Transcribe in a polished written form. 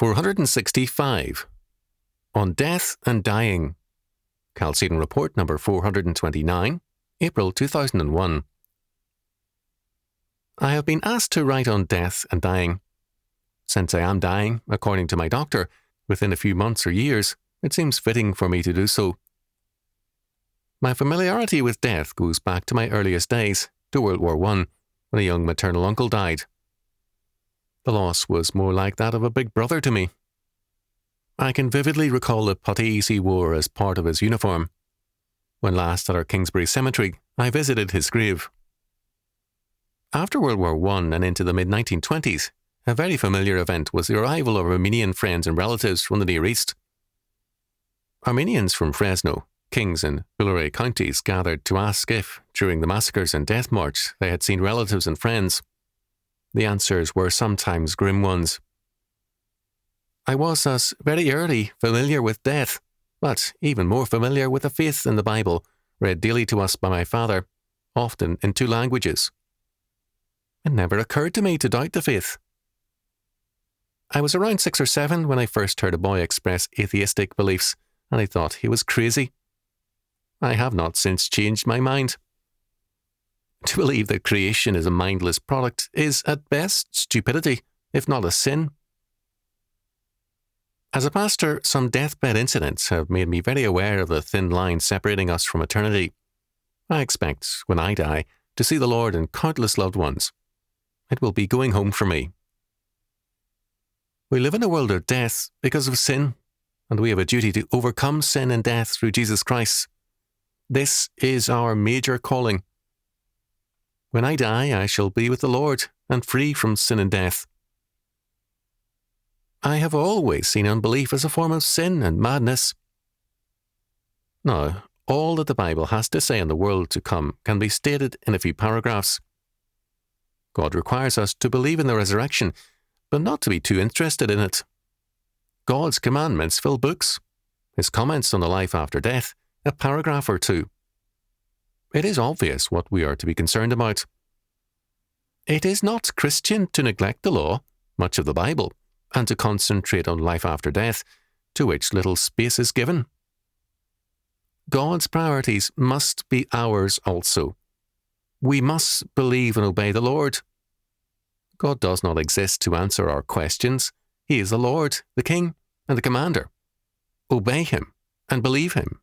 465. On Death and Dying. Chalcedon Report number 429, April 2001. I have been asked to write on death and dying. Since I am dying, according to my doctor, within a few months or years, it seems fitting for me to do so. My familiarity with death goes back to my earliest days, to World War I, when a young maternal uncle died. The loss was more like that of a big brother to me. I can vividly recall the puttees he wore as part of his uniform. When last at our Kingsbury Cemetery, I visited his grave. After World War I and into the mid-1920s, a very familiar event was the arrival of Armenian friends and relatives from the Near East. Armenians from Fresno, Kings and Tulare counties gathered to ask if, during the massacres and death march, they had seen relatives and friends. The answers were sometimes grim ones. I was thus very early familiar with death, but even more familiar with the faith in the Bible, read daily to us by my father, often in 2 languages. It never occurred to me to doubt the faith. I was around 6 or 7 when I first heard a boy express atheistic beliefs, and I thought he was crazy. I have not since changed my mind. To believe that creation is a mindless product is, at best, stupidity, if not a sin. As a pastor, some deathbed incidents have made me very aware of the thin line separating us from eternity. I expect, when I die, to see the Lord and countless loved ones. It will be going home for me. We live in a world of death because of sin, and we have a duty to overcome sin and death through Jesus Christ. This is our major calling. When I die, I shall be with the Lord and free from sin and death. I have always seen unbelief as a form of sin and madness. Now, all that the Bible has to say on the world to come can be stated in a few paragraphs. God requires us to believe in the resurrection, but not to be too interested in it. God's commandments fill books. His comments on the life after death, a paragraph or 2. It is obvious what we are to be concerned about. It is not Christian to neglect the law, much of the Bible, and to concentrate on life after death, to which little space is given. God's priorities must be ours also. We must believe and obey the Lord. God does not exist to answer our questions. He is the Lord, the King, and the Commander. Obey Him and believe Him.